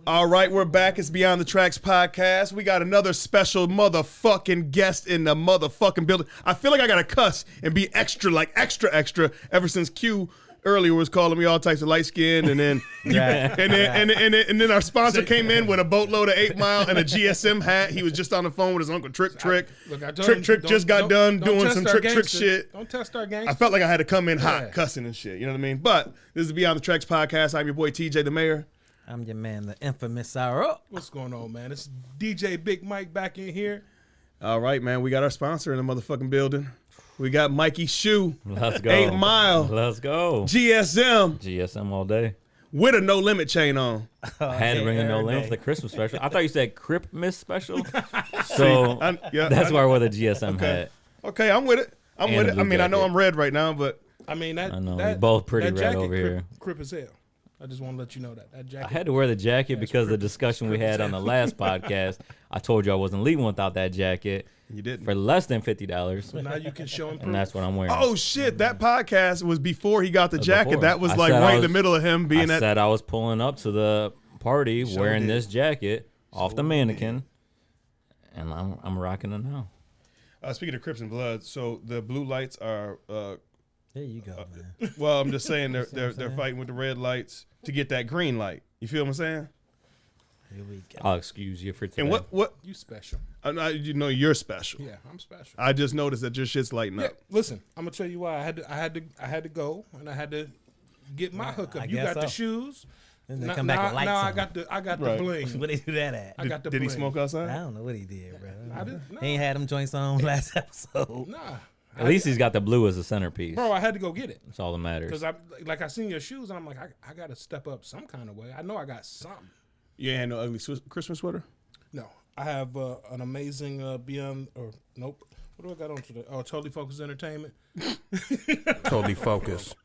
All right, we're back. It's Beyond the Tracks podcast. We got another special motherfucking guest in the motherfucking building. I feel like I gotta cuss and be extra ever since Q earlier was calling me all types of light skinned, and then and then our sponsor came in with a boatload of 8 Mile and a GSM hat. He was just on the phone with his uncle Trick. Trick just got done doing some trick shit. Don't test our gangster. I felt like I had to come in hot cussing and shit. You know what I mean? But this is Beyond the Tracks podcast. I'm your boy TJ the Mayor. I'm your man, the infamous Sarah. What's going on, man? It's DJ Big Mike back in here. All right, man. We got our sponsor in the motherfucking building. We got Mikey Shoe. Let's go. 8 Mile. Let's go. GSM all day. with a no limit chain on. I had to bring a no limit for the Christmas special. I thought you said Christmas special. So that's why I wore the GSM hat. Okay, I'm with it. I'm with it. I mean, I know I'm red right now, but I mean, I know we're both pretty red over here. Crip as hell. I just want to let you know that jacket. I had to wear the jacket because of the discussion we had on the last podcast. I told you I wasn't leaving without that jacket. You didn't. For less than $50. So now you can show him proof. And that's what I'm wearing. Oh shit! That podcast was before he got the jacket. Before. That was like right in the middle of him being I said I was pulling up to the party wearing this jacket off the mannequin, and I'm rocking it now. Speaking of Crips and Bloods, so the blue lights are. There you go, man. Well, I'm just saying they're fighting with the red lights to get that green light. You feel what I'm saying? Here we go. I'll excuse you for today. And what You special. you know you're special. Yeah, I'm special. I just noticed that your shit's lighting up. Listen, I'm gonna tell you why. I had to go and I had to get my hookup. You got the shoes. And they come back with lights now on. I got the bling. Where they do that at? I got the Did bling. he smoke outside? I don't know what he did, bro. Nah. He ain't had them joints on last episode. Nah. At least he's got the blue as a centerpiece. Bro, I had to go get it. That's all that matters. Because I seen your shoes and I'm like, I got to step up some kind of way. I know I got something. You ain't had no ugly Christmas sweater? No. I have an amazing Beyond, or nope. What do I got on today? Oh, Totally Focused Entertainment. Totally focused.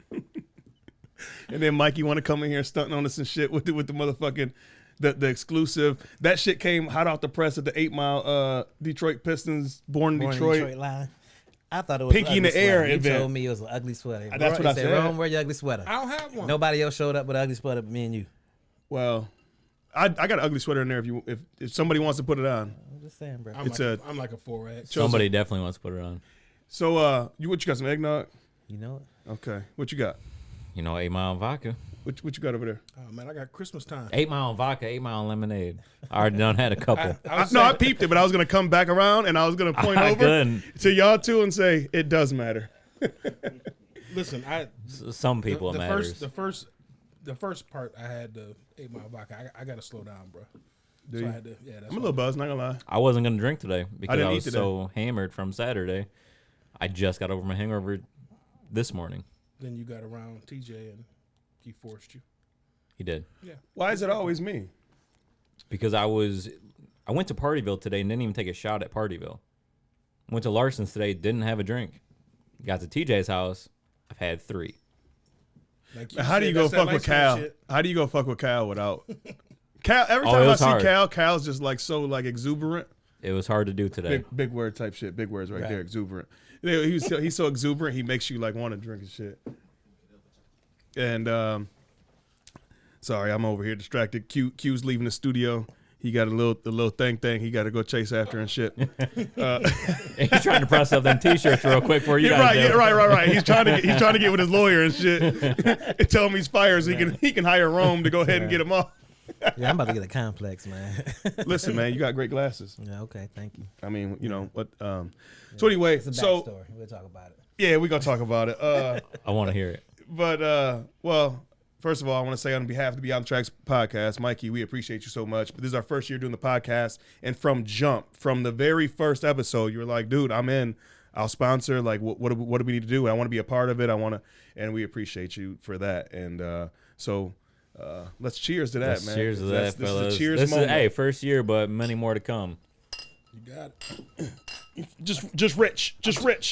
And then Mikey want to come in here stunting on us and shit with the motherfucking the exclusive. That shit came hot off the press at the 8 Mile Detroit Pistons Born in Detroit line. I thought it was Pinky in the air He event. told me it was an ugly sweater. That's what I said. Rome, wear your ugly sweater. I don't have one. Nobody else showed up with an ugly sweater but me and you. Well, I got an ugly sweater in there if somebody wants to put it on. I'm just saying, bro. I'm like a 4X. Somebody definitely wants to put it on. So what you got, some eggnog? You know it. Okay. What you got? 8 Mile vodka. What you got over there? Oh, man, I got Christmas time. 8 Mile vodka, 8 Mile lemonade. I already done had a couple. I peeped it, but I was going to come back around and I was going to point over to y'all two and say, it does matter. Listen, some people it matters. The first part I had the 8 Mile vodka. I got to slow down, bro. Do so you? I had to, yeah, that's I'm a little buzzed, not going to lie. I wasn't going to drink today because I was eat so hammered from Saturday. I just got over my hangover this morning. Then you got around TJ and he forced you. He did. Yeah. Why is it always me? Because I went to Partyville today and didn't even take a shot at Partyville. Went to Larson's today, didn't have a drink. Got to TJ's house, I've had 3. How do you go fuck with Cal? How do you go fuck with Cal without Cal? Every time I see Cal, Cal's just like so like exuberant. It was hard to do today. Big word type shit. Big words right there. Exuberant. He's so exuberant. He makes you like want to drink and shit. And sorry, I'm over here distracted. Q's leaving the studio. He got a little thing. He got to go chase after and shit. He's trying to press up them t-shirts real quick for you guys. Yeah, right. He's trying to get with his lawyer and shit. And tell him he's fired so he can hire Rome to go ahead and get him off. Yeah, I'm about to get a complex, man. Listen, man, you got great glasses. Yeah, okay, thank you. I mean, you know what? So anyway, it's a backstory. We'll talk about it. Yeah, we're gonna talk about it. I want to hear it. But well, first of all, I want to say on behalf of the Beyond the Tracks podcast, Mikey, we appreciate you so much. But this is our first year doing the podcast, and from the very first episode, you were like, "Dude, I'm in. I'll sponsor. Like, what do we need to do? I want to be a part of it. And we appreciate you for that. And so." Let's cheers to that, man. Cheers to that, fellas. This is a cheers moment. Hey, first year, but many more to come. You got it. Just rich.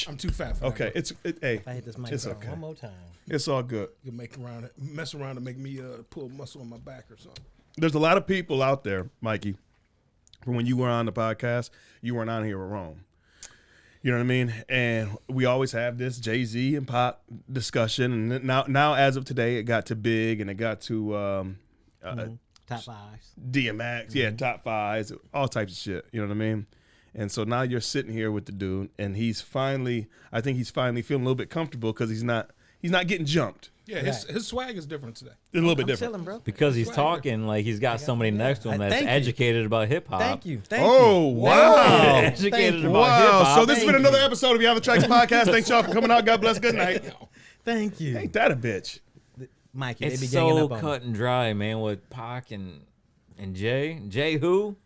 I'm too fat for okay, that. hey, if I hit this mic it's okay. one more time. It's all good. You mess around and make me pull muscle on my back or something. There's a lot of people out there, Mikey, from when you were on the podcast, you weren't on here with Rome. You know what I mean? And we always have this Jay-Z and Pop discussion. And now as of today, it got to Big and it got to Top fives. DMX, yeah, top fives, all types of shit. You know what I mean? And so now you're sitting here with the dude, and I think he's finally feeling a little bit comfortable because he's not getting jumped. Yeah, his swag is different today. A little bit I'm different. chilling, bro. Because he's talking like he's got somebody next to him that's Thank you. educated about hip hop. Thank you. Oh, wow. Educated you. about hip Wow. hop. So this has been another episode of Beyond the Tracks podcast. Thanks y'all for coming out. God bless. Good night. Thank you. Ain't that a bitch? Mikey, It's they be ganging so up on cut and dry, man, with Pac and Jay. Jay who?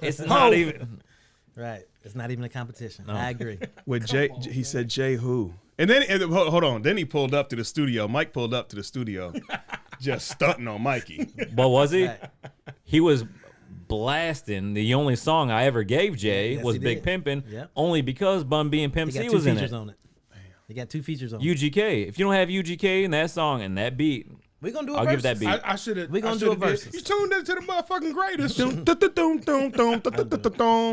It's not even. Right. It's not even a competition. No. I agree. With Jay, he said Jay who? And then hold on. Then he pulled up to the studio. Mike pulled up to the studio, just stunting on Mikey. What was he? Right. He was blasting. The only song I ever gave Jay Yes, was he Big did. Pimpin', Yep. only because Bun B and Pimp He got C two was in features it. on it. He got 2 features on it. UGK. If you don't have UGK in that song and that beat, We're going to do a I'll give versus. that beat. I should have. We gonna do a versus. You tuned into the motherfucking greatest.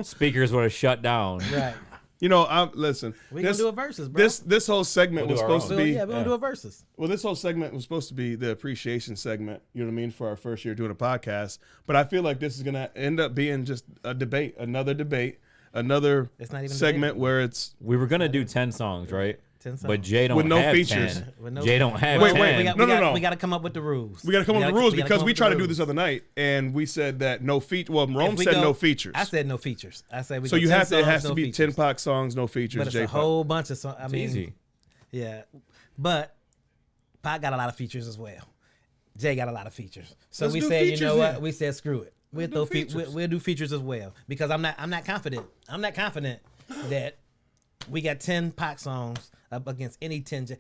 speakers would have shut down. Right. You know, listen. We're going to do a versus, bro. This whole segment We'll was do our supposed own. to be. Yeah, we're going to do a versus. Well, this whole segment was supposed to be the appreciation segment, you know what I mean, for our first year doing a podcast. But I feel like this is going to end up being just a debate, another It's not even segment debatable. where it's. We were gonna do 10 songs, right? 10 songs. But Jay don't With no have features. 10. With no- Jay don't have Wait, 10. wait, We No. got to come up with the rules. We got to come up with the rules because we tried to do this. this other night and we said that no feature. Well, Rome If we said go- no features. I said no features. I said we So go you 10 have to. It songs, has to no be features. 10 Pac songs, no features. But it's J a Pac. whole bunch of songs. I It's mean, easy. yeah. But Pac got a lot of features as well. Jay got a lot of features. So Let's we do said, you features know what? then. We said screw it. We'll do do features. we'll do features as well because I'm not confident. I'm not confident that we got 10 Pac songs up against any 10 J.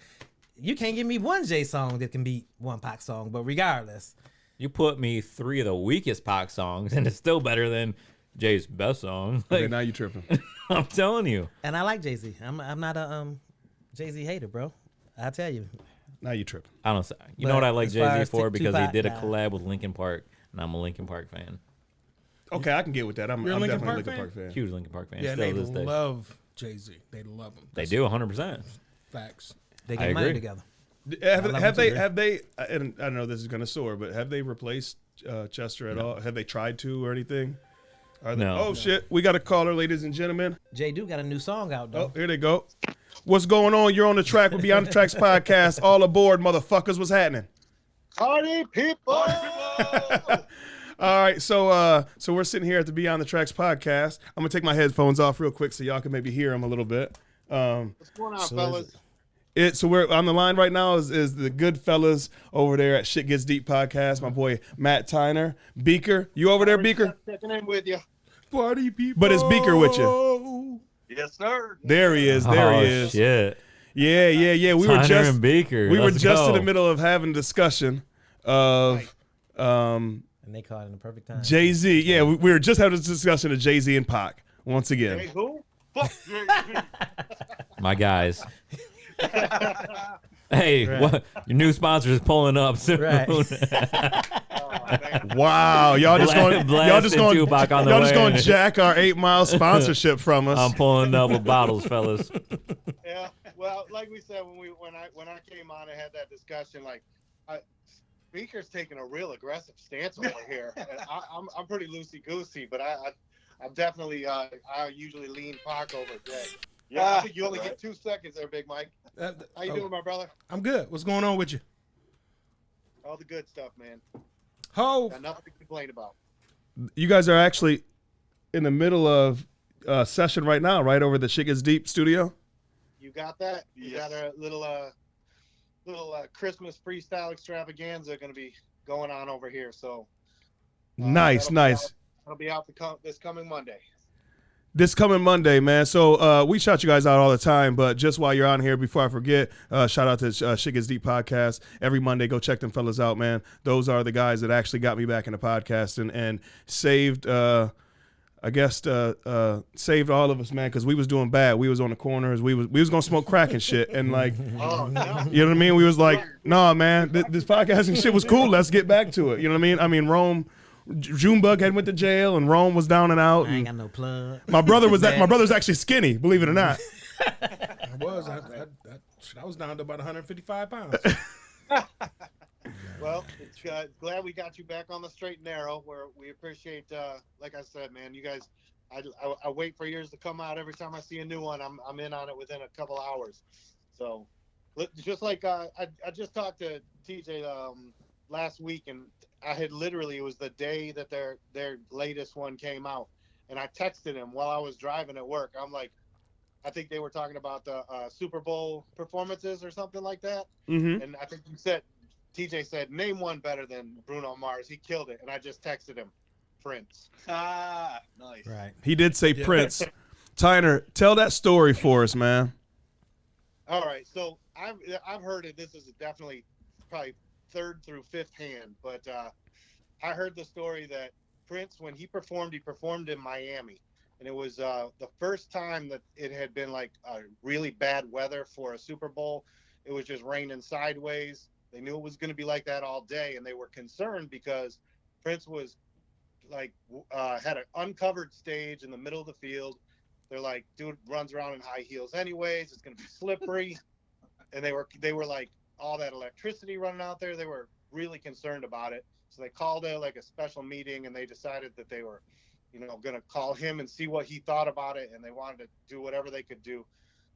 You can't give me one J song that can beat one Pac song, but regardless, You put me 3 of the weakest Pac songs, and it's still better than Jay's best song. Okay, Like, now you tripping. I'm telling you. and I like Jay-Z. I'm not a Jay-Z hater, bro. I tell you. Now you tripping. I don't. You know But what I like as far Jay Z as for because he Tupac, did a nah. collab with Linkin Park, and I'm a Linkin Park fan. Okay, I can get with that. I'm You're a Linkin definitely a Park Linkin Park fan. Huge Linkin Park fan. Yeah, and still they to this day. love Jay-Z. They love him. They That's do 100%. facts. They I get money agree. together. Have love they? And I know this is gonna soar, but have they replaced Chester at all? Have they tried to or anything? Are they, No. Oh shit! We got a caller, ladies and gentlemen. Jay do got a new song out though. Oh, here they go. What's going on? You're on the track with Beyond the Tracks podcast. All aboard, motherfuckers. What's happening? Party people! All right, so we're sitting here at the Beyond the Tracks podcast. I'm gonna take my headphones off real quick so y'all can maybe hear them a little bit. What's going on, fellas? So we're on the line right now is the good fellas over there at Shit Gets Deep podcast. My boy Matt Tyner, Beaker. You over there, Beaker? Checking in with you. Party people. But is Beaker with you? Yes, sir. There he is. There oh, he is. Shit. Yeah. We were Tyner just and Beaker. we were Let's just in go. the middle of having a discussion of And they caught it in the perfect time. Jay-Z. Yeah, we were just having a discussion of Jay-Z and Pac once Hey, again. who? Fuck Jay-Z. My guys. Hey, what? Your new sponsor is pulling up soon. Right. Oh, man. Wow, y'all just going Blasting Tupac on the y'all just way. going to jack our 8 Mile sponsorship from us. I'm pulling up with bottles, fellas. Yeah. Well, like we said when I came on and had that discussion, like Speaker's taking a real aggressive stance over here. And I'm pretty loosey goosey, but I'm definitely I usually lean Pac over Jay. Yeah, I think you only get 2 seconds there, Big Mike. How you doing, my brother? I'm good. What's going on with you? All the good stuff, man. Ho. Got nothing to complain about. You guys are actually in the middle of a session right now, right over the Shit Gets Deep studio. You got that? You got a little Christmas freestyle extravaganza going to be going on over here. So Nice. That'll be out this coming Monday. This coming Monday, man. So we shout you guys out all the time, but just while you're on here, before I forget, shout out to Shit Gets Deep podcast. Every Monday, go check them fellas out, man. Those are the guys that actually got me back into podcasting and saved, saved all of us, man, because we was doing bad. We was on the corners. We was gonna smoke crack and shit, and like, Oh, no. you know what I mean? We was like, nah, man, this podcasting shit was cool. Let's get back to it. You know what I mean? I mean, Junebug had went to jail, and Rome was down and out. I ain't And got no plug. my brother's actually skinny, believe it or not. I was. I was down to about 155 pounds. Well, it's glad we got you back on the straight and narrow. Where we appreciate, like I said, man, you guys. I wait for yours to come out. Every time I see a new one, I'm in on it within a couple hours. So, just like I just talked to TJ last week, and I had literally, it was the day that their latest one came out, and I texted him while I was driving at work. I'm like, I think they were talking about the Super Bowl performances or something like that. Mm-hmm. And I think TJ said, name one better than Bruno Mars. He killed it. And I just texted him, Prince. Ah, nice. Right. He did say Prince. Tyner, tell that story for us, man. All right. So I've heard it. This is definitely probably third through fifth hand. But I heard the story that Prince, when he performed in Miami. And it was the first time that it had been like really bad weather for a Super Bowl. It was just raining sideways. They knew it was going to be like that all day, and they were concerned because Prince was like had an uncovered stage in the middle of the field. They're like, dude runs around in high heels anyways. It's going to be slippery. And they were like, all that electricity running out there. They were really concerned about it. So they called it like a special meeting, and they decided that they were, going to call him and see what he thought about it. And they wanted to do whatever they could do.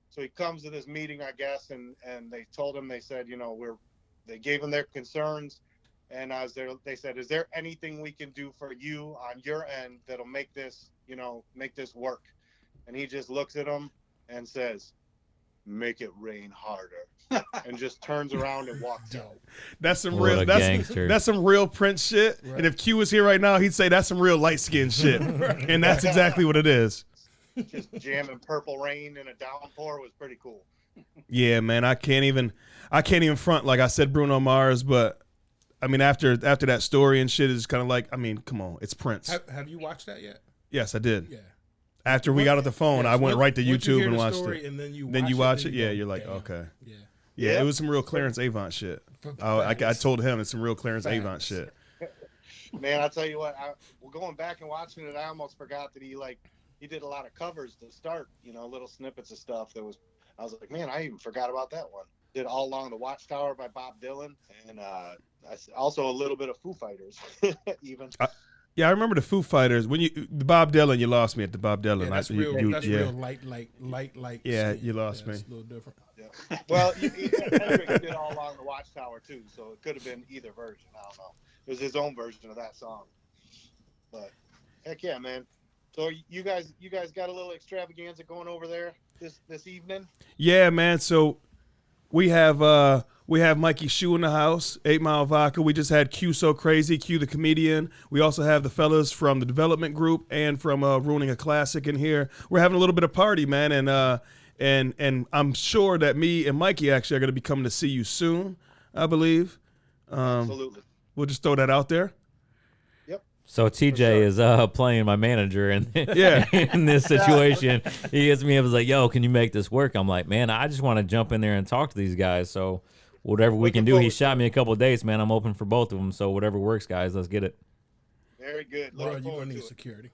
So he comes to this meeting, I guess, and they told him, they said, they gave him their concerns. And they said, is there anything we can do for you on your end that'll make this, make this work? And he just looks at them and says, make it rain harder. And just turns around and walks out. That's some What real a that's gangster. some real Prince shit. Right. And if Q was here right now, he'd say that's some real light skinned shit. And that's exactly what it is. Just jamming Purple Rain in a downpour was pretty cool. Yeah, man. I can't even front like I said Bruno Mars, but I mean after that story and shit, it's kind of like, I mean, come on, it's Prince. Have you watched that yet? Yes, I did. Yeah. After we got off the phone, I went right to YouTube and watched it. And then you watch it? and you Yeah, go, you're like, damn. okay. Yeah. Yeah, it was some real Clarence Avant shit. I told him it's some real Clarence Avant shit. Man, I'll tell you what, going back and watching it, I almost forgot that he did a lot of covers to start, little snippets of stuff I was like, man, I even forgot about that one. Did All Along the Watchtower by Bob Dylan, and also a little bit of Foo Fighters, even. Yeah, I remember the Foo Fighters. When the Bob Dylan, you lost me at the Bob Dylan. Yeah, that's real light. Yeah, skin. you lost me. It's a little different. Yeah. Well, Hendrix did All Along the Watchtower too, so it could have been either version. I don't know. It was his own version of that song. But heck yeah, man. So you guys got a little extravaganza going over there this evening? Yeah, man. So we have Mikey Shoe in the house, 8 Mile Vodka. We just had Q So Crazy, Q the comedian. We also have the fellas from the development group and from Ruining a Classic in here. We're having a little bit of party, man, and I'm sure that me and Mikey actually are going to be coming to see you soon, I believe. Absolutely. We'll just throw that out there. So TJ is playing my manager in Yeah. in this situation. He hits me up, was like, "Yo, can you make this work?" I'm like, "Man, I just want to jump in there and talk to these guys. So whatever we can do." He shot me a couple of dates, man. I'm open for both of them. So whatever works, guys. Let's get it. Very good. Bro, Looking you're forward gonna to need it. security.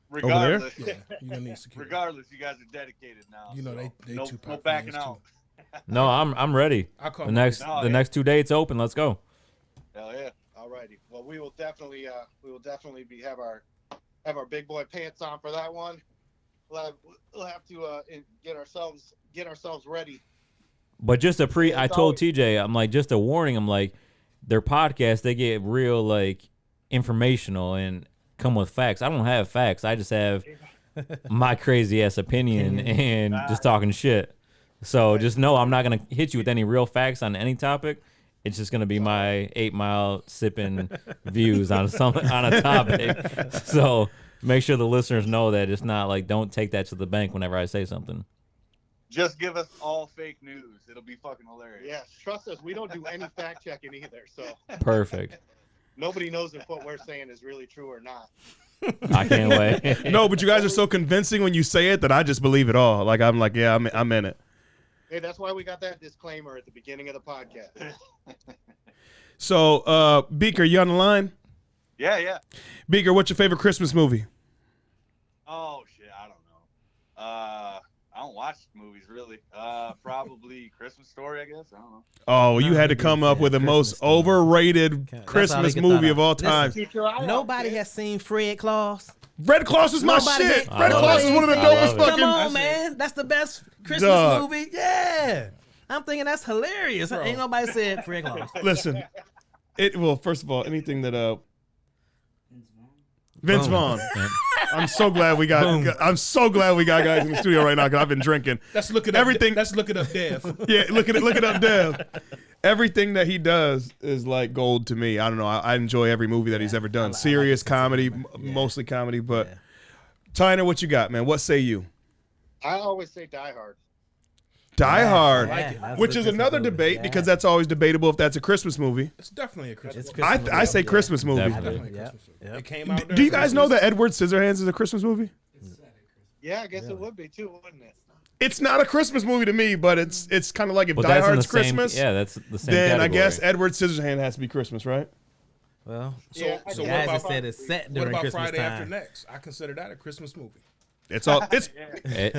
Regardless, Yeah, you're gonna need security. regardless, you guys are dedicated now. You know so they no Tupac backing fans, out. too. No, I'm ready. I'll call The my- next Oh, the yeah. next 2 dates open. Let's go. Hell yeah. Alrighty. Well, we will definitely have our big boy pants on for that one. We'll have to get ourselves ready. But just a I It's told always- TJ, I'm like, just a warning. I'm like, their podcast, they get real like informational and come with facts. I don't have facts. I just have my crazy ass opinion and just talking shit. So just know I'm not gonna hit you with any real facts on any topic. It's just gonna be my 8 Mile sipping views on a topic. So make sure the listeners know that it's not like, don't take that to the bank whenever I say something. Just give us all fake news. It'll be fucking hilarious. Yeah, trust us, we don't do any fact checking either. So Perfect. nobody knows if what we're saying is really true or not. I can't wait. No, but you guys are so convincing when you say it that I just believe it all. Like I'm like, yeah, I'm in it. Hey, that's why we got that disclaimer at the beginning of the podcast. So, Beaker, you on the line? Yeah. Beaker, what's your favorite Christmas movie? Oh shit, I don't know. I don't don't watch movies really. Probably Christmas Story, I guess. I don't know. Oh, you No, had to he come didn't up say with the Christmas most Story. overrated That's all Christmas he could thought movie of. of all Listen, time. Keep your eye out, Nobody kid. has seen Fred Claus. Fred Claus is my Nobody shit. had- Fred I Claus love is one of the it. I dopest love it. fucking. Come on, That's man. That's the best Christmas Dog. movie. Yeah. I'm thinking that's hilarious. Ain't nobody said Fred Claus. Listen, well, first of all, anything that Vince Boom. Vaughn. I'm so glad we got. Boom. I'm so glad we got guys in the studio right now because I've been drinking. Let's look it up. Everything- Let's look it up, Dev. Yeah, look it up, Dev. Everything that he does is like gold to me. I don't know. I enjoy every movie that he's ever done. I like Serious his sense of comedy, humor. Yeah. mostly comedy. But Yeah. Tyner, what you got, man? What say you? I always say Die Hard. Die Hard, Yeah, that's which a is Christmas another movie. debate Yeah. because that's always debatable if that's a Christmas movie. It's definitely a Christmas. It's movie. Christmas movie. I say Yeah. Christmas movie. Definitely. Definitely a Yep. Christmas movie. Yep. It came out. Do you during guys know Christmas. that Edward Scissorhands is a Christmas movie? Yeah, I guess it would be too, wouldn't it? It's not a Christmas movie to me, but it's kind of like if But Die that's in the Hard's same. Christmas, Yeah, that's the same. then I category. guess Edward Scissorhands has to be Christmas, right? Well, So, Yeah, so the what guys about just said it's set what during about Christmas Friday time. After Next? I consider that a Christmas movie. It's all it's It-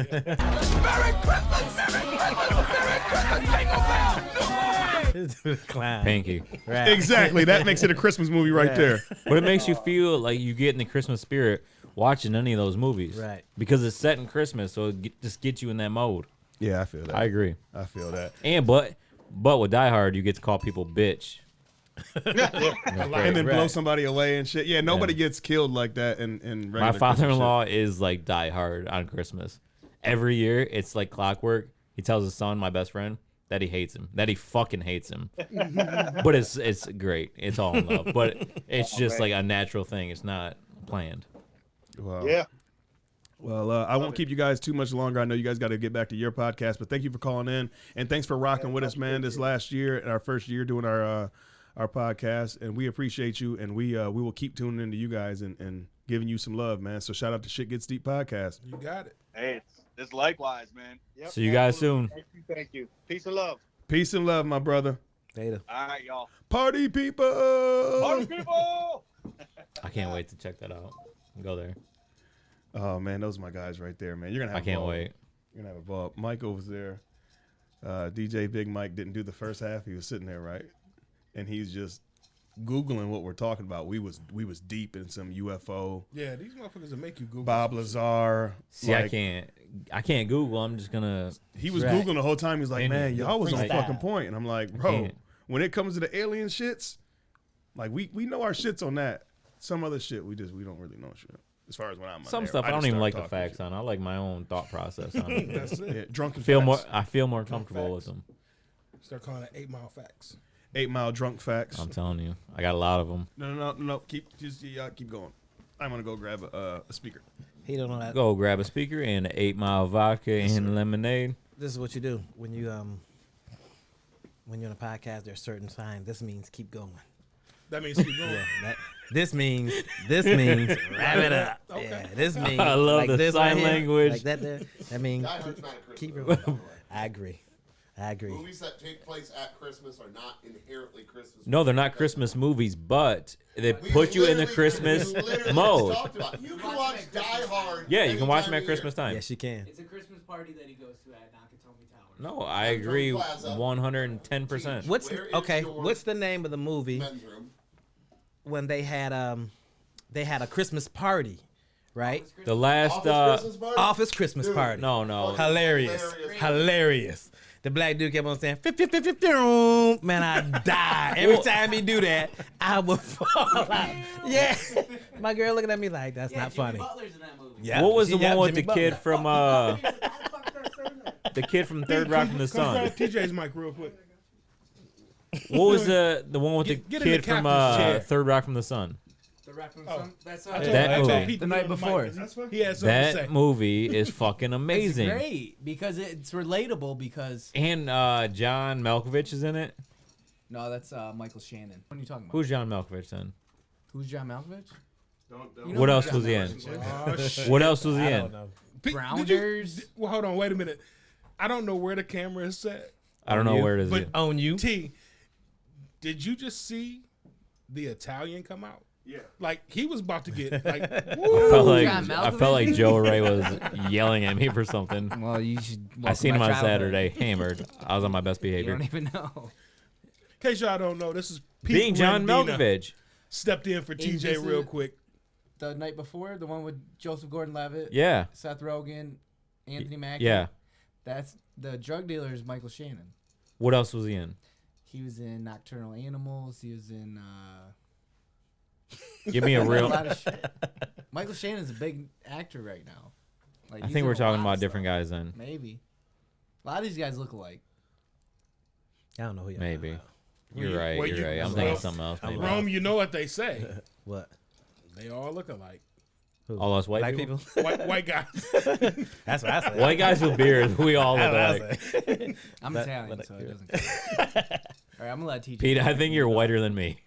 Clown. Pinky. Right. exactly that makes it a Christmas movie right there. But it makes you feel like you get in the Christmas spirit watching any of those movies. Right. Because it's set in Christmas, so it just gets you in that mode. Yeah, I feel that. I agree. I feel that. And but with Die Hard, you get to call people bitch. And then blow Right. somebody away and shit. Yeah, nobody Yeah. gets killed like that in regular My Christmas father-in-law is like Die Hard on Christmas. Every year, it's like clockwork. He tells his son, my best friend, that he hates him, that he fucking hates him. But it's great. It's all in love. But it's just like a natural thing. It's not planned. shit. Wow. Yeah. Well, I won't keep you guys too much longer. I know you guys got to get back to your podcast, but thank you for calling in and thanks for rocking with us, man. This last year, our first year doing our podcast, and we appreciate you, and we will keep tuning into you guys and giving you some love, man. So shout out to Shit Gets Deep podcast. You got it. Hey, it's likewise, man. Yep, See you guys absolutely. soon. Thank you. Peace and love. Peace and love, my brother. Later. All right, y'all. Party people. Party people. I can't wait to check that out. Go there. Oh man, those are my guys right there, man. You're gonna have. I can't a ball. wait. You're gonna have a ball. Mike was there. DJ Big Mike didn't do the first half. He was sitting there, right, and he's just Googling what we're talking about. We was deep in some UFO. Yeah, these motherfuckers will make you Google. Bob Lazar. See, like, I can't Google. I'm just gonna. He was Right. Googling the whole time. He's like, And man, y'all was on freestyle. fucking point. And I'm like, bro, can't. when it comes to the alien shits, like we know our shits on that. Some other shit we don't really know shit. As far as when I'm on Some there. stuff I don't just even start like the talking facts shit. on. I like my own thought process on it. That's it. Yeah, drunken facts. I feel more comfortable with facts. them. Start calling it 8 Mile Facts. 8 Mile drunk facts. I'm telling you, I got a lot of them. No. Keep going. I'm gonna go grab a speaker. He don't know that. Go grab a speaker and 8 Mile vodka and lemonade. This is what you do when you're on a podcast. There's certain signs. This means keep going. That means keep going. Yeah. This means wrap it up. Okay. Yeah. This means I love like the this sign right here, language. like that there. That means Die Hard's not a Christmas keep it. movie, by the way. I agree. Movies that take place at Christmas are not inherently Christmas. No, they're not movies. Christmas movies, but they We put you in the literally- Christmas we literally mode. talked about it. You can watch Die Hard. Yeah, you can watch them anytime at Christmas time. Yes, you can. It's a Christmas party that he goes to at Nakatomi Tower. No, I agree 110%. What's Where is okay? your What's the name of the movie Men's room. when they had a Christmas party, right? The last, Office Christmas party? Office Christmas Dude. party. no. Hilarious. The black dude kept on saying, "Fif, fif, fif, fif, fif." Man, I die. Every time he do that, I would fall out. Yeah. My girl looking at me like, that's not funny. Butler's in that movie. Yeah. What was the Yeah, one with Jimmy the kid Butler. from the kid from Third Rock from the Come grab Sun? TJ's mic real quick. What was the one with Get the in the kid from captain's chair. Third Rock from the Sun? The rap from Oh. Sun. That's That I told movie. Pete to The night get on before. mic. He had something to say. That movie is fucking amazing. It's great because it's relatable because And John Malkovich is in it. no, that's Michael Shannon. What are you talking about? Who's John Malkovich then? Who's John Malkovich? Don't. What else was he in? Oh, shit. What else was he I in? don't know. Pete, Grounders. Well, hold on. Wait a minute. I don't know where the camera is set. I don't know where it is. But yet. On you. T, did you just see the Italian come out? Yeah. Like he was about to get like. I Woo! felt like John I felt like Joe Ray was yelling at me for something. Well, you should. I seen him on Saturday, hammered. I was on my best You behavior. don't even know. In case y'all don't know, this is Pete Being John Rendina Malkovich. stepped in for This TJ is real quick. The night before, the one with Joseph Gordon-Levitt, Yeah. Seth Rogen, Anthony Mackie. Yeah. That's the drug dealer is Michael Shannon. What else was he in? He was in Nocturnal Animals. He was in. Give me a a real. lot of shit. Michael Shannon's a big actor right now. Like, I he's think in we're a talking lot about of different stuff. guys then. Maybe. A lot of these guys look alike. I don't know who y'all Maybe. talking You're right. Well, You're you- right. I'm well, thinking of something else. Maybe. Rome, you know what they say. about. What? They all look alike. Who? All us white Black people? White guys. That's what I said. White guys with beards. We all look That's alike. what I said. I'm That- Italian, that- so it doesn't count. All right, I'm gonna let TJ. Pete, I think you're whiter than me.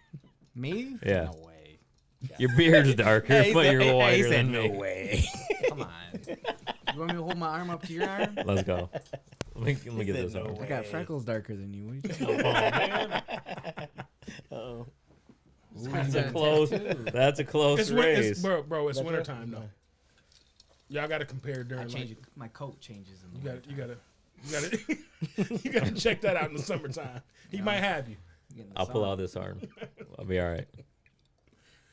Me? Yeah. No way. Your beard's darker, Hey, he but said- you're hey, he whiter said than no me. way. Come on. You want me to hold my arm up to your arm? Let's go. Let me get said this no on. way. I got freckles darker than you. What are you talking about? Oh. That's a close. That's a close It's, race. bro. It's That's wintertime though. Y'all got to compare I during. change Like, it. My coat changes in the you gotta, you gotta check that out in the summertime. He might have you. winter. I'll pull out this arm. I'll be all right.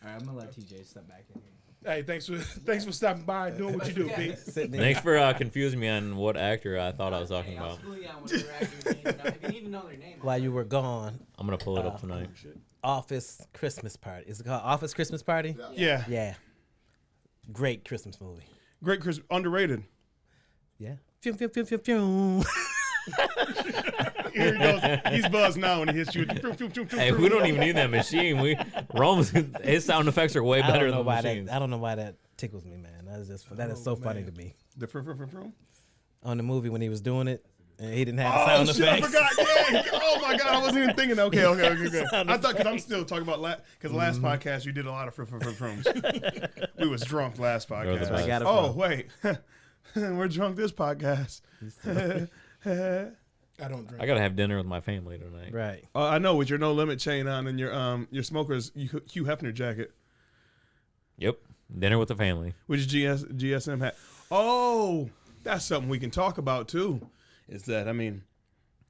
All right, I'm gonna let TJ step back in here. Hey, thanks for stopping by and doing what you do, Pete. Sitting there. Thanks for confusing me on what actor I thought I was talking Hey, I'll about. school you on whatever actor's name. If you need to know their name. While you were gone, I'm gonna pull it up tonight. Office Christmas Party. Is it called Office Christmas Party? Yeah. Yeah. Great Christmas movie. Great Chris, underrated. Yeah. Pew, pew, pew, pew, pew. Here he goes. He's buzzed now when he hits you. Hey, we don't even need that machine. Rome's his sound effects are way I better don't know than why machines. that. I don't know why that tickles me, man. That is so funny to me. The from. On the movie when he was doing it, and he didn't have the Oh sound shit! I effects. forgot. Yeah. Oh my god! I wasn't even thinking. Okay. I thought because I'm still talking about because last podcast you did a lot of frums. We was drunk last the podcast. best. I got it Oh from. wait, we're drunk this podcast. I don't drink. I gotta have dinner with my family tonight. Right. I know with your no limit chain on and your smoker's Hugh Hefner jacket, Yep, dinner with the family. which GSM hat. Oh, that's something we can talk about too. Is that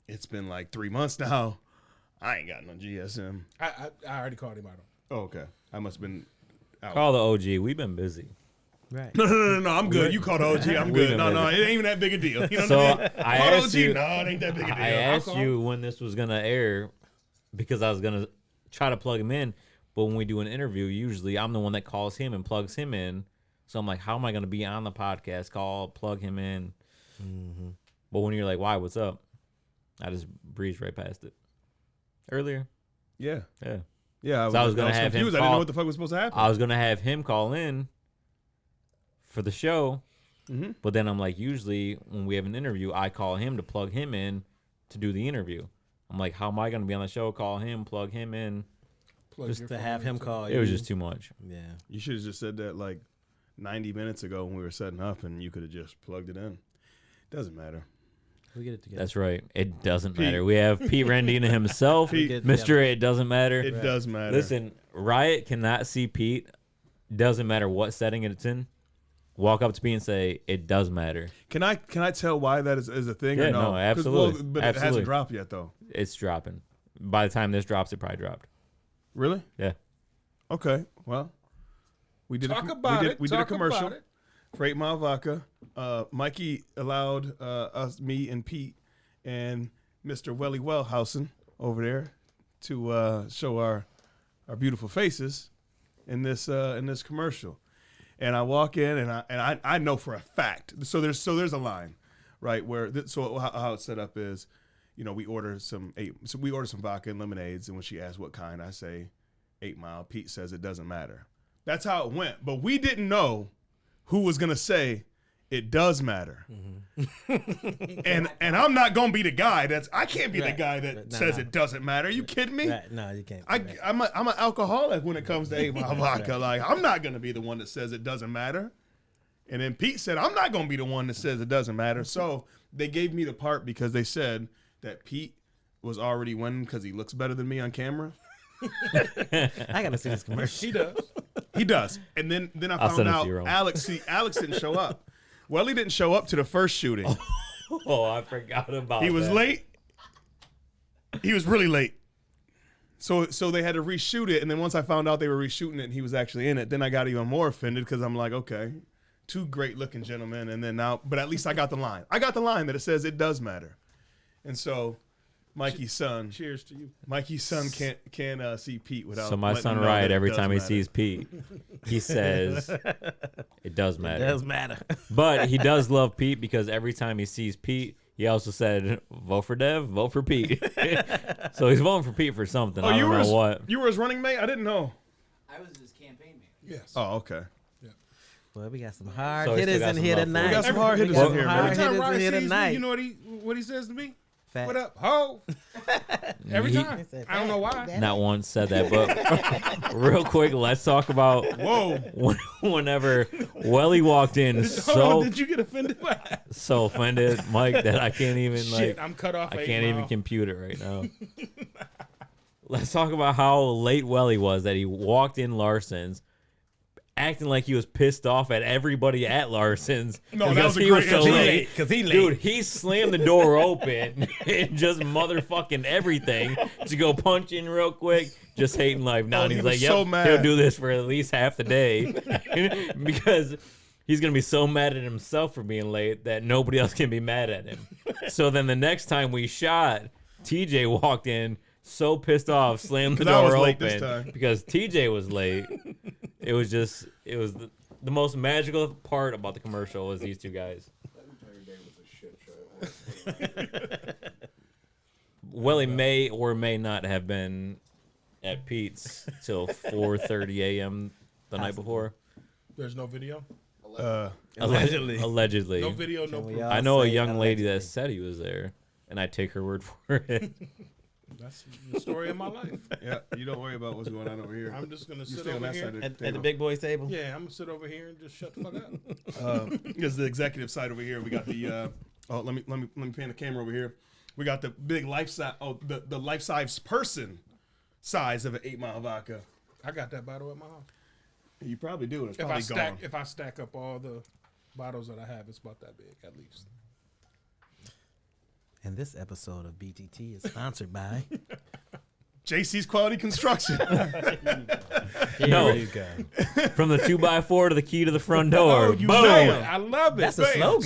it's been like 3 months now. I ain't got no GSM. I already called him out. Oh, okay. I must have been out. Call the OG. We've been busy. Right. No. I'm good. You called OG. I'm We've good. been No. busy. It ain't even that big a deal. You know So what I mean? I Called asked OG. you. No, it ain't that big a deal. I asked Alcohol? you when this was gonna air because I was gonna try to plug him in, but when we do an interview, usually I'm the one that calls him and plugs him in. So I'm like, how am I gonna be on the podcast? Plug him in. But when you're like, why? What's up? I just breezed right past it. Earlier, Yeah. yeah. So I was gonna have him confused. I didn't know call- what the fuck was supposed to happen. I was gonna have him call in for the show, Mhm. but then I'm like, usually when we have an interview, I call him to plug him in to do the interview. I'm like, how am I gonna be on the show? Call him, plug him in. Plug Just your to phone have him into- call It you. was just too much. Yeah. You should have just said that like 90 minutes ago when we were setting up, and you could have just plugged it in. Doesn't matter. We get it together. That's right. It doesn't Pete. matter. We have Pete Rendina himself, Pete. Get it Mr. together. It doesn't matter. It does matter. Listen, Riot cannot see Pete. Doesn't matter what setting it's in. Walk up to Pete and say, it does matter. Can I tell why that is a thing Yeah, or no? no, 'Cause, absolutely. but it Absolutely. hasn't dropped yet though. It's dropping. By the time this drops, it probably dropped. Really? Yeah. Okay. Well, we did Talk a, about we did, it. We did a Talk commercial about it. for 8 Mile Vodka. Mikey allowed me and Pete and Mr. Welly Wellhausen over there to show our beautiful faces in this commercial. And I walk in and I know for a fact. So there's a line, right? Where how it's set up is, we order some vodka and lemonades, and when she asks what kind, I say 8 Mile. Pete says it doesn't matter. That's how it went. But we didn't know who was gonna say it does matter. and I'm not gonna be the guy I can't be the guy that says it doesn't matter. Are you kidding me? Right. No, you can't. I'm an alcoholic when it comes to 8 Mile Vodka. Like, I'm not gonna be the one that says it doesn't matter. And then Pete said, I'm not gonna be the one that says it doesn't matter. So they gave me the part because they said that Pete was already winning because he looks better than me on camera. I gotta see this commercial. He does. He does. And then I I'll found send it to out you, Ron. Alex didn't show up. Welly didn't show up to the first shooting. Oh, I forgot about He was that. late. He was really late. So they had to reshoot it, and then once I found out they were reshooting it and he was actually in it, then I got even more offended because I'm like, okay, two great looking gentlemen, and then now, but at least I got the line. I got the line that it says it does matter. And so Mikey's son, Cheers to you. Mikey's son can't see Pete without. So my letting son him know that Riot, it every does time he matter. sees Pete, he says it does matter. It does matter. But he does love Pete because every time he sees Pete, he also said, vote for Dev, vote for Pete. So he's voting for Pete for something. I don't know what. You were his running mate? I didn't know. I was his campaign man. Yes. Oh, okay. Boy, we got some hard So we still hitters got in some here love for you. tonight. We got some hard hitters got in some here, hard man. Every time hitters in Ryan here sees me, tonight. you know what he says to me? Fact. What up, ho? Every He- time. I don't know why. Not once said that, but real quick, let's talk about whenever Welly walked in Hold on, so did you get offended by that? so offended, Mike, that I can't even Shit, like I'm cut off. I 8 can't even Mile. compute it right now. Let's talk about how late Welly was that he walked in Larson's acting like he was pissed off at everybody at Larson's No, that because was a he was great so intro. late. Because he late. Dude, he slammed the door open and just motherfucking everything to go punch in real quick, just hating life. Now Oh, and he he's was like, yep, so mad. he'll do this for at least half the day because he's going to be so mad at himself for being late that nobody else can be mad at him. So then the next time we shot, TJ walked in so pissed off, slammed the 'Cause I was door late open this time. because TJ was late. It was the most magical part about the commercial was these two guys. Welly may or may not have been at Pete's till 4:30 a.m. the night before. There's no video. Allegedly. Allegedly. No video, no Can we proof. all I know a say young lady that allegedly? said he was there, and I take her word for it. That's the story of my life. Yeah, you don't worry about what's going on over here. I'm just gonna You sit stay on over that here. side of At the the table. big boys table? Yeah, I'm gonna sit over here and just shut the fuck up. Because the executive side over here, we got the. Let me pan the camera over here. We got the big life size. Oh, the life size person size of an 8 Mile vodka. I got that bottle at my house. You probably do. It's If probably I stack, gone. if I stack up all the bottles that I have, it's about that big at least. And this episode of BTT is sponsored by. JC's Quality Construction. No, from the 2x4 to the key to the front door. Oh, you Boom. know it. I love it. That's a slogan,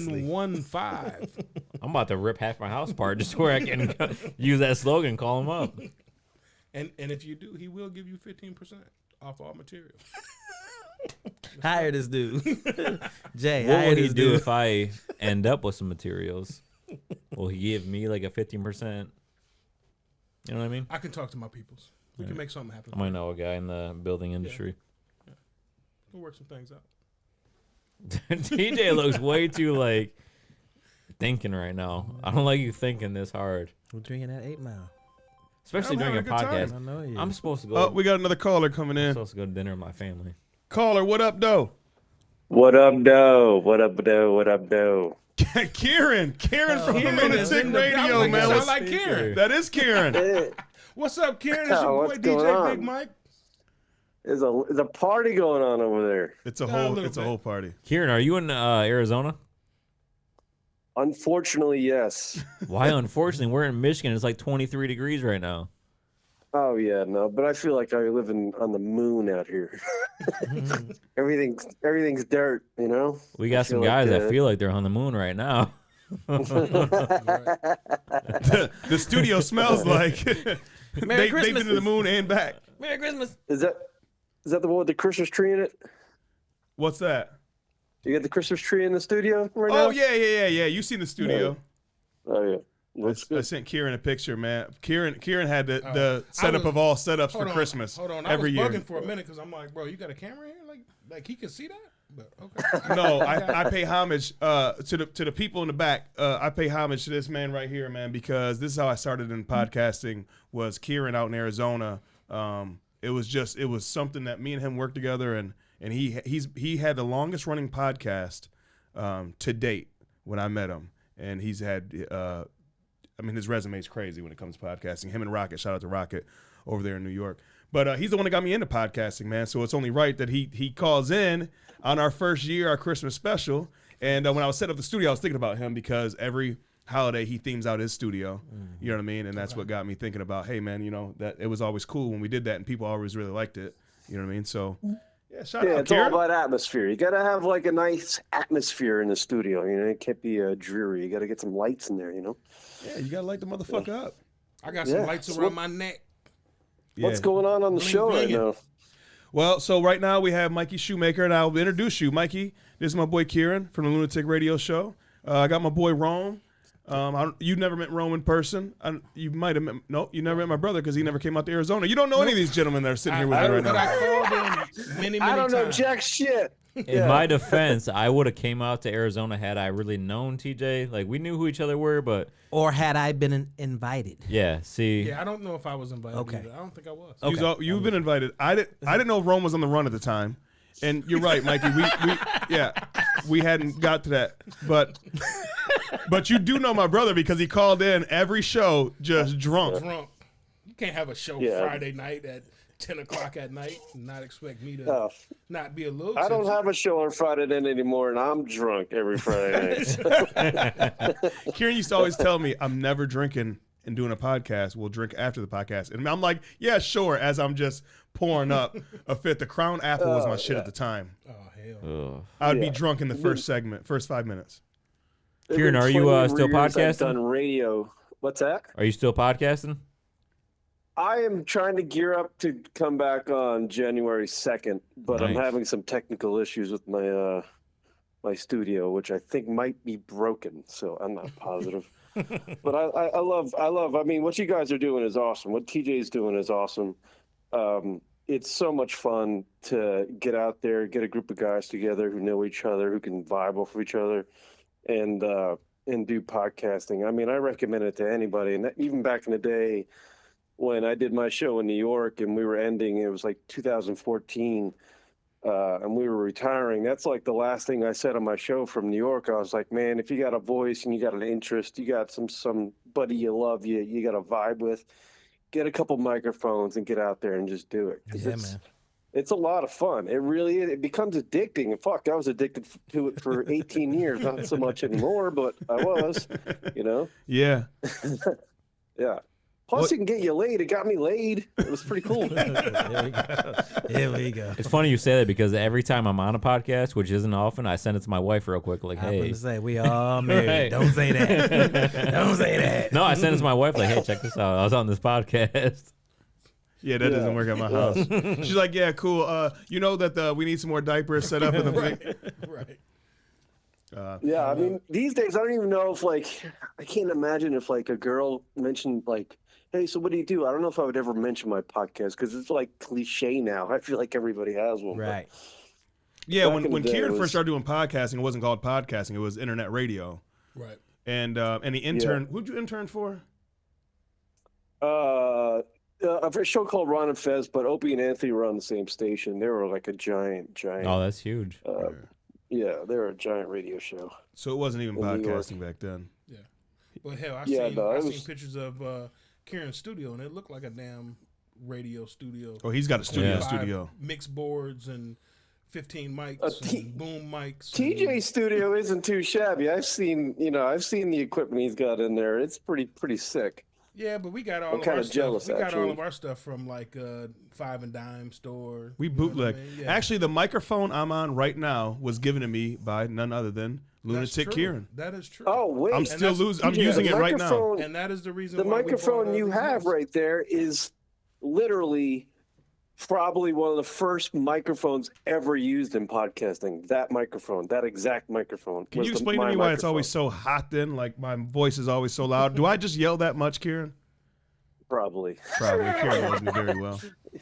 734-652-9715. I'm about to rip half my house apart just where I can use that slogan and call him up. And if you do, he will give you 15% off all material. Hire this dude. Jay, What hire would he this do dude. if I end up with some materials? Will he give me like a 15%? You know what I mean? I can talk to my peoples. We can make something happen. I might know a guy in the building industry. We'll work some things out. TJ looks way too like thinking right now. I don't like you thinking this hard, We're drinking that 8 Mile. especially I'm during a having a good podcast. time. I know you. I'm supposed to go. Oh, we got another caller coming I'm in. supposed to go to dinner with my family. Caller, what up, though? What up, doe? What up, doe? What up, doe? Kieran from Kieran is Lunatic in the Radio, building. man. Sound like Kieran. That is Kieran. What's up, Kieran? It's your What's boy going DJ on? Big Mike. There's a party going on over there. It's a Yeah, a whole little it's a bit. whole party. Kieran, are you in Arizona? Unfortunately, yes. Why? Unfortunately, we're in Michigan. It's like 23 degrees right now. Oh yeah, no, but I feel like I'm living on the moon out here. everything's dirt, you know. We got some guys that feel like they're on the moon right now. The studio smells like Merry they've Christmas. been to the moon and back. Merry Christmas. Is that the one with the Christmas tree in it? What's that? You got the Christmas tree in the studio right Oh now? yeah. You seen the studio? Oh yeah. Looks I good. sent Kieran a picture, man. Kieran had the setup was- of all setups for Hold on, Christmas Hold on, every I year. was bugging for a minute because I'm like, bro, you got a camera here? Like he can see that? But okay. No, I pay homage to the people in the back. I pay homage to this man right here, man, because this is how I started in podcasting. Was Kieran out in Arizona? It was something that me and him worked together, and he had the longest running podcast to date when I met him, and he's had I mean, his resume is crazy when it comes to podcasting. Him and Rocket, shout out to Rocket over there in New York. But he's the one that got me into podcasting, man. So it's only right that he calls in on our first year, our Christmas special. And when I was setting up the studio, I was thinking about him because every holiday he themes out his studio. You know what I mean? And that's what got me thinking about, hey, man, you know, that it was always cool when we did that and people always really liked it. You know what I mean? So, yeah, shout out, it's Kieran. all about atmosphere. You got to have like a nice atmosphere in the studio. You know, it can't be dreary. You got to get some lights in there, you know? Yeah, you got to light the motherfucker up. I got some lights around my neck. What's going on the show right now? Well, so right now we have Mikey Shoemaker, and I'll introduce you. Mikey, this is my boy Kieran from the Lunatic Radio Show. I got my boy Rome. You never met Rome in person. You might have met, you never met my brother because he never came out to Arizona. You don't know any of these gentlemen that are sitting here with me right now. I called him many I don't know times. jack shit. In my defense, I would have came out to Arizona had I really known TJ. Like, we knew who each other were, but... Or had I been invited? Yeah, see... Yeah, I don't know if I was invited. Okay. Either. I don't think I was. Okay. You've been invited. I didn't know if Rome was on the run at the time. And you're right, Mikey. We hadn't got to that. But you do know my brother because he called in every show just drunk. You can't have a show Friday night at 10 o'clock at night and not expect me to not be a little I don't tipsy. have a show on Friday night anymore, and I'm drunk every Friday night. Kieran used to always tell me, I'm never drinking and doing a podcast. We'll drink after the podcast. And I'm like, yeah, sure, as I'm just pouring up a fifth. The Crown Apple was my shit at the time. Oh, hell. I would be drunk in the first 5 minutes. Kieran, are you still podcasting? I've done radio. What's that? Are you still podcasting? I am trying to gear up to come back on January 2nd, but I'm Nice. having some technical issues with my my studio, which I think might be broken. So I'm not positive. But I love. I mean, what you guys are doing is awesome. What TJ's doing is awesome. It's so much fun to get out there, get a group of guys together who know each other, who can vibe off of each other, and do podcasting. I mean, I recommend it to anybody. And even back in the day, when I did my show in New York and we were ending, it was like 2014, and we were retiring. That's like the last thing I said on my show from New York. I was like, man, if you got a voice and you got an interest, you got somebody you love, you got a vibe with, get a couple microphones and get out there and just do it. Yeah, man. It's a lot of fun. It really is. It becomes addicting. And fuck, I was addicted to it for 18 years. Not so much anymore, but I was, you know? Yeah. Yeah. Plus, it can get you laid. It got me laid. It was pretty cool. Here we go. It's funny you say that because every time I'm on a podcast, which isn't often, I send it to my wife real quick, like, I was hey. going to say, we all married. Right. Don't say that. Don't say that. No, I send it to my wife, like, hey, check this out. I was on this podcast. Yeah, that doesn't work at my house. She's like, yeah, cool. You know that we need some more diapers set up in the Right. Yeah, I mean, these days, I don't even know if, like, I can't imagine if, like, a girl mentioned, like, hey, so what do you do? I don't know if I would ever mention my podcast because it's, like, cliche now. I feel like everybody has one. Right. Yeah, Back in when the day, Kieran it was- first started doing podcasting, it wasn't called podcasting. It was internet radio. Right. And the intern, who'd you intern for? A show called Ron and Fez, but Opie and Anthony were on the same station. They were, like, a giant. Oh, that's huge. Yeah, they were a giant radio show. So it wasn't even In New York. podcasting back then. Yeah. But hell, I Yeah, seen no, I it seen was- pictures of Kieran's studio, and it looked like a damn radio studio. Oh, he's got a studio. Five Studio. mix boards and 15 mics and boom mics. TJ's studio isn't too shabby. I've seen the equipment he's got in there. It's pretty sick. Yeah, but we got all I'm of kinda our stuff. jealous, We got all actually. of our stuff from like Five and Dime store. We You know what I bootleg. mean? Yeah. Actually, the microphone I'm on right now was given to me by none other than That's Lunatic true. Kieran. That is true. Oh wait, I'm And still that's- losing. I'm TJ, using the it right now. microphone- And that is the reason The why microphone we you have right there is literally probably one of the first microphones ever used in podcasting. That microphone, that exact microphone. Can was you explain to my me why it's microphone. always so hot then? Like my voice is always so loud. Do I just yell that much, Kieran? Probably. Probably. Kieran knows me very well.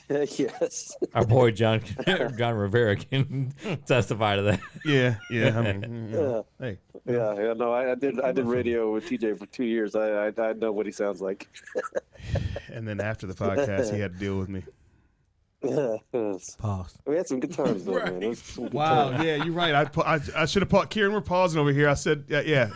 Yes. Our boy John Rivera can testify to that. Yeah. I mean, you know, hey. Yeah. No, I did radio with TJ for 2 years. I know what he sounds like. And then after the podcast, he had to deal with me. Pause. We had some good times though, man. It was some good Wow. times. Yeah, you're right. I should have paused. Kieran, we're pausing over here. I said, yeah.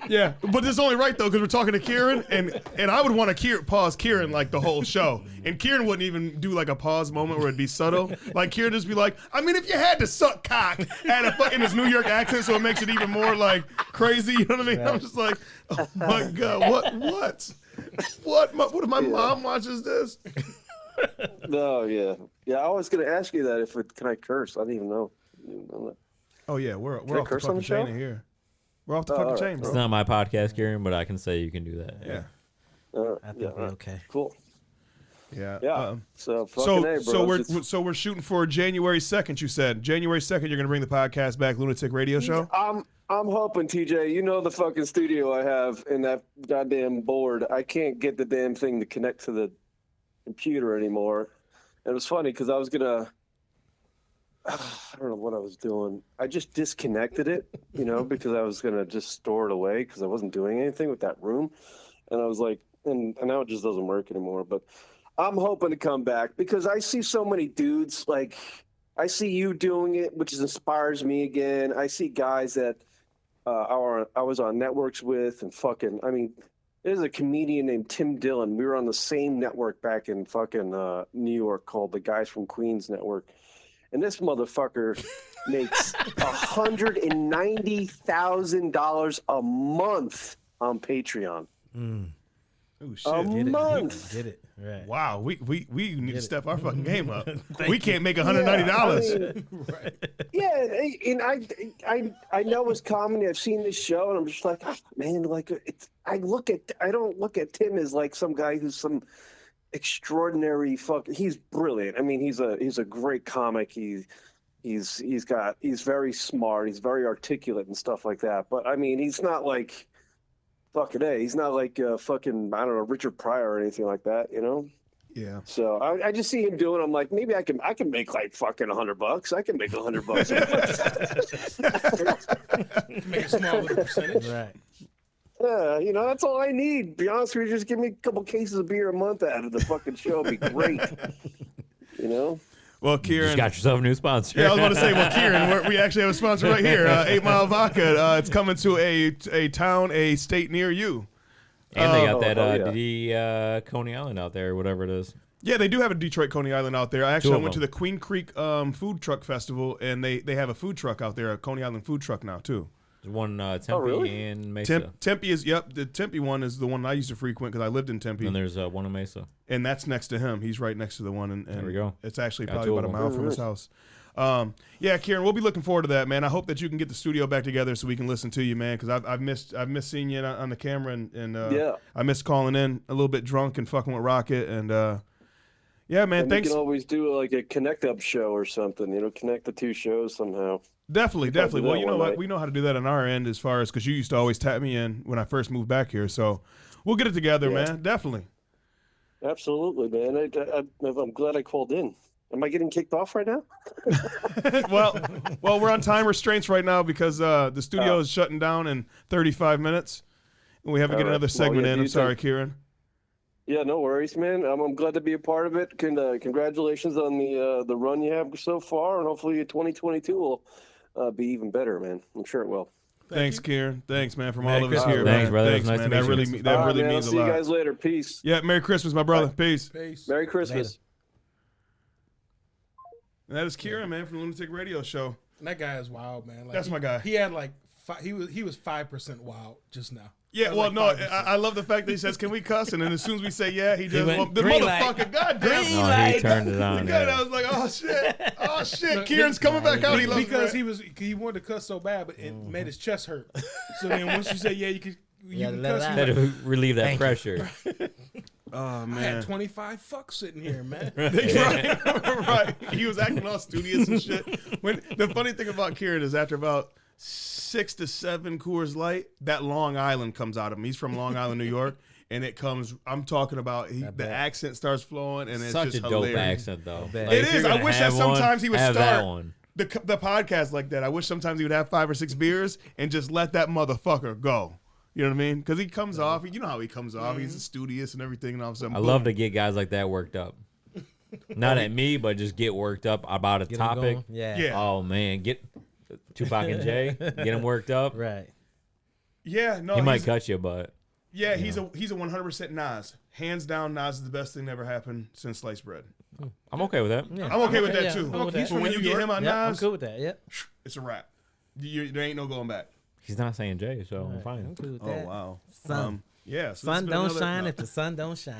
Yeah, but it's only right though because we're talking to Kieran, and I would want to pause Kieran like the whole show, and Kieran wouldn't even do like a pause moment where it'd be subtle. Like Kieran just be like, I mean, if you had to suck cock, had a fucking his New York accent, so it makes it even more like crazy. You know what I mean? Right. I'm just like, oh my god, what if my mom watches this? No, yeah. I was gonna ask you that can I curse? I didn't even know. Oh yeah, we're Can I off the curse on fucking the show? chain here. We're off the fucking all right, chain, It's bro. not my podcast, Kieran, but I can say you can do that. Yeah. I think we're okay. Cool. Yeah. Yeah. So fucking A, bro. So we're shooting for January 2nd. You said January 2nd. You're gonna bring the podcast back, Lunatic Radio Show. I'm hoping, TJ. You know the fucking studio I have in that goddamn board. I can't get the damn thing to connect to the computer anymore. And it was funny because I was gonna. I don't know what I was doing. I just disconnected it, because I was gonna just store it away because I wasn't doing anything with that room. And I was like, and now it just doesn't work anymore. But I'm hoping to come back because I see so many dudes. Like I see you doing it, which inspires me again. I see guys that I was on networks with, and fucking. I mean, there's a comedian named Tim Dillon. We were on the same network back in fucking New York called the Guys from Queens Network. And this motherfucker makes $190,000 a month on Patreon. Oh shit! A month. Get it right. Wow, we need to step our fucking game up. Thank We you. can't make $190. Yeah, and I know it's comedy. I've seen this show, and I'm just like, man, like I don't look at Tim as like some guy who's some extraordinary he's brilliant. I mean, he's a great comic. He's very smart. He's very articulate and stuff like that. But I mean, he's not like fucking A. He's not like fucking, I don't know, Richard Pryor or anything like that, Yeah. So I just see him doing. I'm like, maybe I can make like fucking $100. I can make $100. Make a small little percentage. Right. Yeah, that's all I need. Be honest with you, just give me a couple cases of beer a month out of the fucking show. It'd be great. Well, You Kieran. just got yourself a new sponsor. Yeah, I was about to say, well, Kieran, we actually have a sponsor right here, 8 Mile Vodka. It's coming to a state near you. And they got that Coney Island out there, whatever it is. Yeah, they do have a Detroit Coney Island out there. I went to the Queen Creek Food Truck Festival, and they have a food truck out there, a Coney Island food truck now too. There's one Tempe really? and Mesa. Tempe is the Tempe one is the one I used to frequent because I lived in Tempe. And there's one in Mesa. And that's next to him. He's right next to the one, and There we go. It's actually Got probably two about a of them. mile from his house. Yeah, Kieran, we'll be looking forward to that, man. I hope that you can get the studio back together so we can listen to you, man. Because I've missed seeing you on the camera, and Yeah. I miss calling in a little bit drunk and fucking with Rocket, and yeah, man. And Thanks. we can always do like a connect up show or something. Connect the two shows somehow. Definitely. do Well, that you know one what? night. We know how to do that on our end as far as because you used to always tap me in when I first moved back here. So we'll get it together, Yeah. man. Definitely. Absolutely, man. I'm glad I called in. Am I getting kicked off right now? well, we're on time restraints right now because the studio is shutting down in 35 minutes. And we haven't get All right. another segment Well, yeah, in. do I'm you sorry, think- Kieran. Yeah, no worries, man. I'm glad to be a part of it. Congratulations on the run you have so far, and hopefully 2022 will be even better, man. I'm sure it will. Thanks, Kieran. Thanks, man, from Merry all of us Christmas. here, Thanks, man. brother. Thanks, It was man. nice to That meet you. really, that All right, really man, means I'll a see lot. you guys later. Peace. Yeah, Merry Christmas, my brother. Peace. Peace. Merry Christmas. And that is Kieran, man, from the Lunatic Radio Show. And that guy is wild, man. Like, That's my guy. He had like he was 5% wild just now. Yeah, That was well, like no, 5%. I love the fact that he says, "Can we cuss?" And then as soon as we say, "Yeah," he does. went Well, the green motherfucker, light. goddamn, Green No, light. he turned it on. the guy, Yeah. I was like, "Oh shit, oh shit." No, Kieran's coming back out. He loves because it. he wanted to cuss so bad, but it made his chest hurt. So then once you say you can let cuss, it he's Had like, to relieve that Thank you. pressure. Oh I had man, 25 fucks sitting here, man. right, right. He was acting all studious and shit. When the funny thing about Kieran is after about 6 to 7 Coors Light, that Long Island comes out of him. He's from Long Island, New York, and it comes. I'm talking about the accent starts flowing, and it's Such a just dope hilarious. accent, though. bet. Like, It if you're is. I gonna wish that have one, sometimes he would have start that one. the podcast like that. I wish sometimes he would have 5 or 6 beers and just let that motherfucker go. You know what I mean? Because he comes off. You know how he comes off. He's studious and everything, and all of a sudden, I boom. love to get guys like that worked up. Not at me, but just get worked up about a Get 'em topic. going. Yeah. Yeah. Oh man, get Tupac and Jay, get them worked up. Right. Yeah, no, he might cut you, but yeah, he's a 100% Nas. Hands down, Nas is the best thing that ever happened since sliced bread. I'm okay with that. Yeah. I'm okay with that yeah, too. I'm cool with that. But when you get him on Yep, I'm Nas, cool with that. Yep. it's a wrap. There ain't no going back. He's not saying Jay, so I'm I'm fine. cool with Oh that. wow. Sun. Yeah. So Sun don't shine no. if the sun don't shine.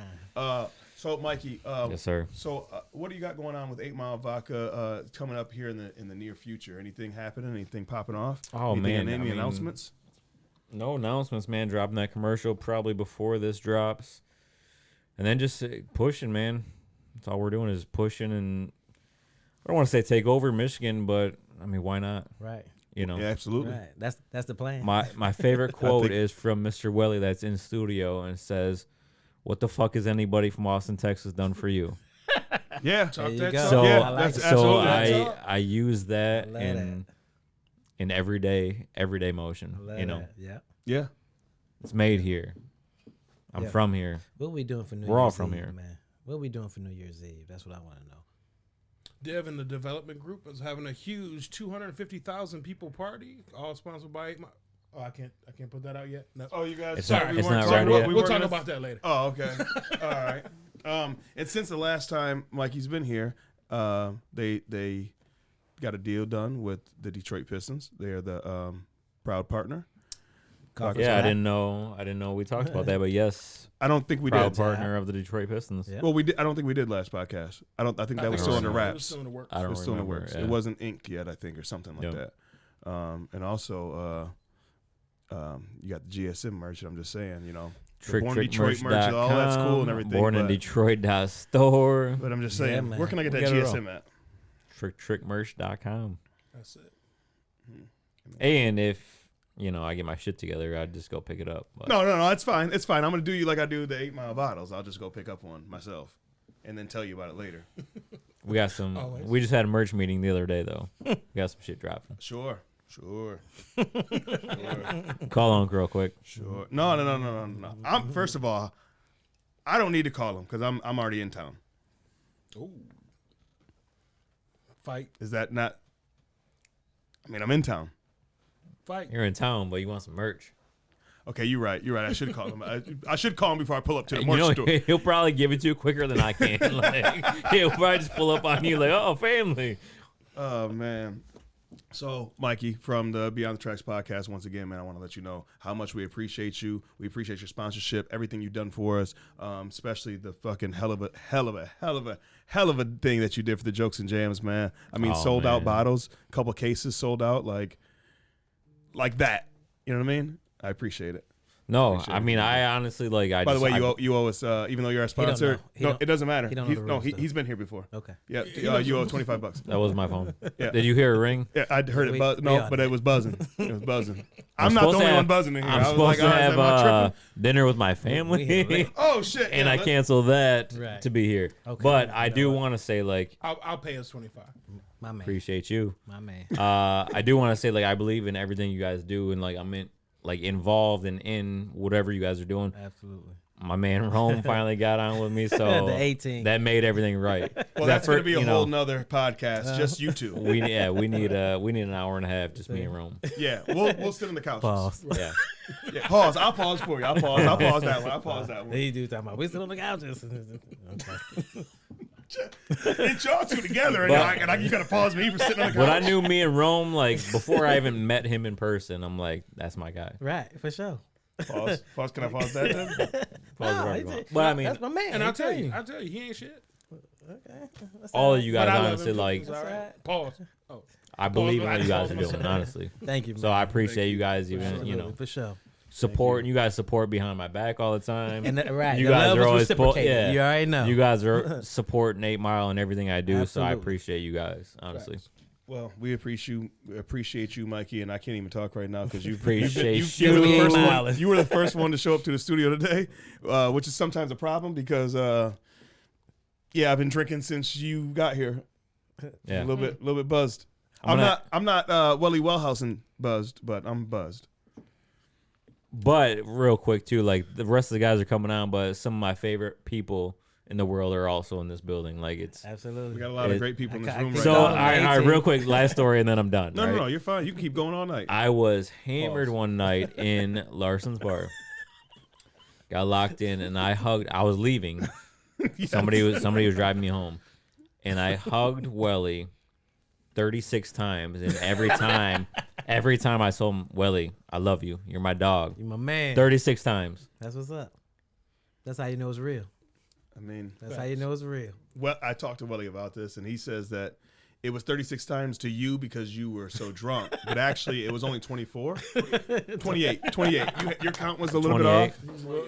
So Mikey, Yes, sir. So what do you got going on with 8 Mile Vodka coming up here in the near future? Anything happening? Anything popping off? Oh, Anything, man, Any announcements? No announcements, man. Dropping that commercial probably before this drops. And then just pushing, man. That's all we're doing is pushing. And I don't want to say take over Michigan, but, I mean, why not? Right. You know? Yeah, absolutely. Right. That's the plan. My favorite quote is from Mr. Welly that's in studio and says, "What the fuck has anybody from Austin, Texas done for you?" Yeah. Talk you that go. talk. So, Yeah, I like that's it. so absolutely. I use that I love in everyday motion. I love You know, that. Yeah. Yeah. it's made here. I'm Yeah. from here. What we doing for New We're all Year's from Eve, here. man? What we doing for New Year's Eve? That's what I want to know. Dev and the development group is having a huge 250,000 people party, all sponsored by 8 Mile. Oh, I can't put that out yet. No. Oh, you guys. It's sorry, not- we it's weren't not talking ready about- yet. we We'll weren't talk gonna- about that later. Oh, okay. All right. And since the last time Mikey's been here, they got a deal done with the Detroit Pistons. They are the proud partner. Yeah, I didn't know we talked about that, but yes, I don't think we proud did. partner of the Detroit Pistons. Yeah. Well, we did. I don't think we did last podcast. I think that was still under It was wraps. still in the works. I It don't was still in the remember. works. Yeah. It wasn't inked yet, I think, or something like Yep. that. And also, you got the GSM merch. I'm just saying, the Trick Born Trick Detroit merch, all that's cool and everything. Born in but, Detroit.store. but I'm just Yeah, saying, man. where can I get We that got it GSM at? TrickTrickMerch.com. That's it. And if I get my shit together, I'd just go pick it up. But No, it's fine. It's fine. I'm gonna do you like I do the 8 Mile bottles. I'll just go pick up one myself, and then tell you about it later. we got some. Always. We just had a merch meeting the other day, though. We got some shit dropping. Sure. Call Uncle real quick. Sure. No. First of all, I don't need to call him because I'm already in town. Ooh. Fight. Is that not? I mean, I'm in town. Fight. You're in town, but you want some merch. Okay, you're right. I should call him. I should call him before I pull up to the You merch know, store. he'll probably give it to you quicker than I can. Like, he'll probably just pull up on you like, "Oh, family." Oh man. So, Mikey from the Beyond the Tracks podcast, once again, man, I want to let you know how much we appreciate you. We appreciate your sponsorship, everything you've done for us, especially the fucking hell of a thing that you did for the Jokes and Jams, man. I mean, Oh, sold out man. bottles, couple cases sold out, like that. You know what I mean? I appreciate it. No, Appreciate I it. mean, I honestly like. By the way, you owe us, even though you're our sponsor. know. He No, don't- it doesn't matter. he don't know the rules, though. He's been here before. Okay. Yeah, you owe $25. That was my phone. Yeah. Did you hear a ring? Yeah, I heard it We- buzz. we No, on but it. it was buzzing. It was buzzing. I'm not the supposed to only one have- buzzing in here. I'm I was supposed like, to oh, have am I tripping? dinner with my family, Oh shit! and yeah, I canceled that Right. to be here. Okay. But I You know do what? want to say, like, I'll pay us 25. My man. appreciate you. My man. I do want to say, like, I believe in everything you guys do, and like I'm involved in whatever you guys are doing. Absolutely. My man Rome finally got on with me, so The 18. that made everything right. Well, that's gonna be a whole nother podcast. Just you two. We need an hour and a half, just me and Rome. Yeah, we'll sit on the couch. Pause. Yeah. Yeah, pause. I'll pause for you. I'll pause that one. They do talking about we sit on the couches. Okay. Get y'all two together, and you gotta pause me for sitting on the couch. But I knew me and Rome, like, before I even met him in person, I'm like, that's my guy. Right, for sure. Pause. Can I pause that then? Pause No, wherever he you want. said- But I mean, that's my man. And He I'll tell you, you. he ain't shit. Okay. That's all all of you But guys, I love honestly, him too. like, It's all right. right. Pause. Oh. I believe in Pause. what you guys are Pause. doing, honestly. Thank you, man. So I appreciate you guys even, Absolutely, for sure. support. You guys support behind my back all the time. And right, you the guys love are was always reciprocated. yeah. You already know. You guys are supporting 8 Mile and everything I do, so I Absolutely. appreciate you guys, honestly. Well, we appreciate you, Mikey, and I can't even talk right now because you Appreciate you were the you. first one. Mileage. You were the first one to show up to the studio today, which is sometimes a problem because, I've been drinking since you got here. Yeah. A little bit buzzed. I'm not Welly Wellhausen buzzed, but I'm buzzed. But real quick too, like the rest of the guys are coming on, but some of my favorite people in the world are also in this building. Like it's Absolutely. We got a lot of great people in this room right so. now. All right, real quick, last story, and then I'm done. No, right? no, you're fine. You can keep going all night. I was hammered one night in Larson's bar. Got locked in, and I hugged. I was leaving. Somebody was driving me home, and I hugged Welly 36 times, and every time I told him, Welly, I love you. You're my dog. You my man. 36 times. That's what's up. That's how you know it's real. I mean, That's how you know it's real. well, I talked to Welly about this, and he says that it was 36 times to you because you were so drunk, but actually it was only 24, 28. Your count was a little bit 28. off.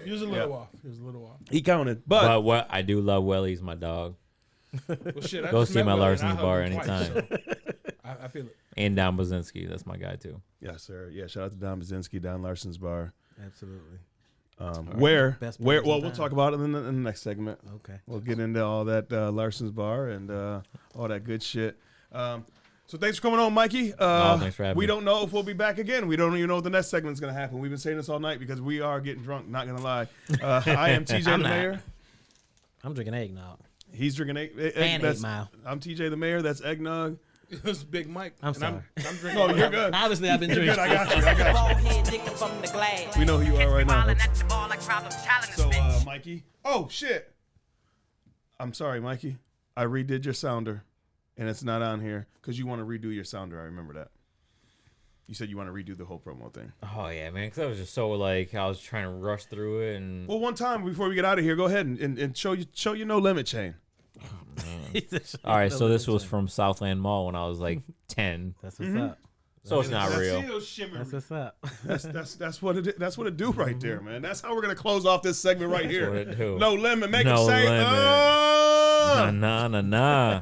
He was a little off. He was a little off. He counted, But what I do love Welly. He's my dog. Well, shit, I Go just see met my Willie and I Larson's hugged bar him twice, anytime. so I feel it. And Don Bozinski. That's my guy too. yes, sir. Yeah, shout out to Don Bazinski, Don Larson's bar. Absolutely. Where Best well, place in we'll town. talk about it in the next segment. Okay. We'll get into all that Larson's bar and all that good shit. So thanks for coming on, Mikey. Thanks for having we me. don't know if we'll be back again. We don't even know if the next segment's going to happen. We've been saying this all night because we are getting drunk, not going to lie. I am TJ the I'm not. Mayor. I'm drinking eggnog. He's drinking And that's- 8 Mile. I'm TJ the Mayor. That's eggnog. It was Big Mike. I'm and sorry. I'm drinking. No, you're good. Obviously, I've been You're drinking. good. I got you. We know who you are right now. So, Mikey. Oh, shit. I'm sorry, Mikey. I redid your sounder, and it's not on here because you want to redo your sounder. I remember that. You said you want to redo the whole promo thing. Oh yeah, man. Because I was just so like I was trying to rush through it and. Well, one time before we get out of here, go ahead and show you no limit chain. All right, so this was from Southland Mall when I was like 10. That's what's up. So it's not real. That's what's up. That's what it. That's what it do right there, man. That's how we're gonna close off this segment right here. what it do. No limit. Make No him say, limit. oh! Nah.